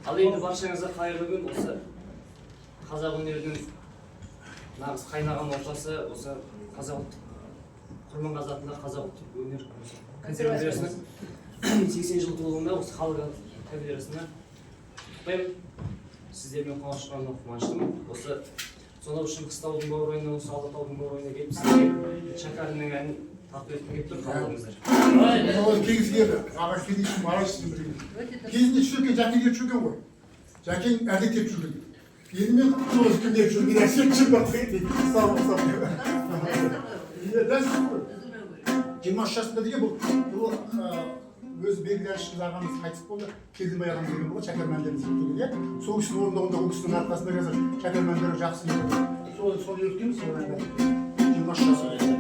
Ал енді баршаңызға қайырлы күн. Осы қазақ өнерінің нағыз қайнаған ортасы, осы қазақ ұлттық Құрманғазы атындағы қазақ ұлттық өнер консерваториясының 80 жыл толуында осы халық кафедрасына құттықтаймын. Сіздермен қауышқаныма қуаныштымын. Осы сонау Шыңғыстаудың баурайына, осы Алатаудың баурайына келіп сіздерге Шәкәрімнің әнін тарту еткім келіп тұр. Қалдыңыздар. Кезінде Шөкен Жәкең ертіп жүрген ғой. Жәкең әдет етіп жүрген. Енді мен тоғыз күн ертіп жүрген әсет жүрген дейді. Сау болсам. Жиырма үш жасында деген бұл өзі белгілі әншіміз ағамыз қайтыс болды. Келдімбай ағамыз деген болды. Шәкәрмәндерін зерттеген, иә. Сол кісінің орындауында ол кісінің арқасында қазір шәкәрмәндері жақсы еді. Сол үйреткенбіз сол әнді. 23 жасында.